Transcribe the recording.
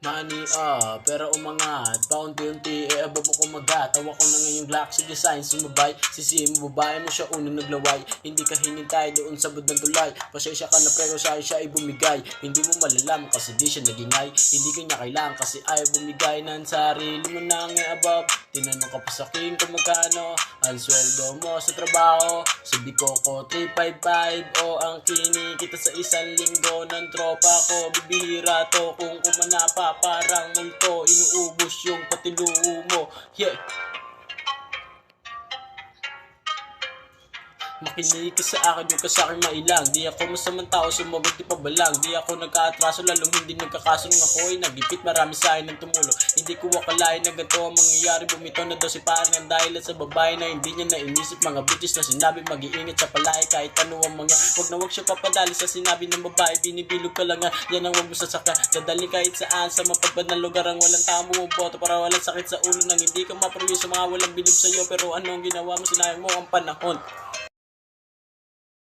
Money pera umangat, paunti-unti abab mo kumagat. Tawa ko na ngayong Glock sa design sumabay. Sisihin mo babae mo siya unang naglaway. Hindi ka hinintay doon sa bud ng tulay. Pasensya ka na pero sa'yo siya ay bumigay. Hindi mo malalaman kasi di siya nagingay. Hindi kanya kailangan kasi ayaw bumigay ng sarili mo nang above. Tinanong ka pa sa akin kung magkano ang sweldo mo sa trabaho. Sabi ko 355 o ang kinikita sa isang linggo ng tropa ko. Bibihira to kung kumanapa parang multo. Inuubos yung patiluo mo. Yeah. Makinig ka sa akin, huwag ka sa akin mailang. Di ako masamang tao, sumagot di pabalang. Di ako nagkaatraso, lalong hindi nagkakaso. Nung ako'y nagipit, marami sa akin ng tumulong. Hindi ko akalain na ganito ang mangyayari. Bumitaw na daw si parang dahil sa babae na hindi niya nainisip. Mga bitches na sinabi, mag-iingat sa palay. Kahit ano ang mga, wag na wag siya papadali sa sinabi ng babae. Binibilog ka lang nga, yan ang wag mo sasaka. Dadali kahit saan, sa mapagpad ng lugar ang walang tao mo boto. Para walang sakit sa ulo nang hindi ka maproyo sa mga walang bilib sa'yo. Pero anong ginawa mo, sinayang mo ang panahon.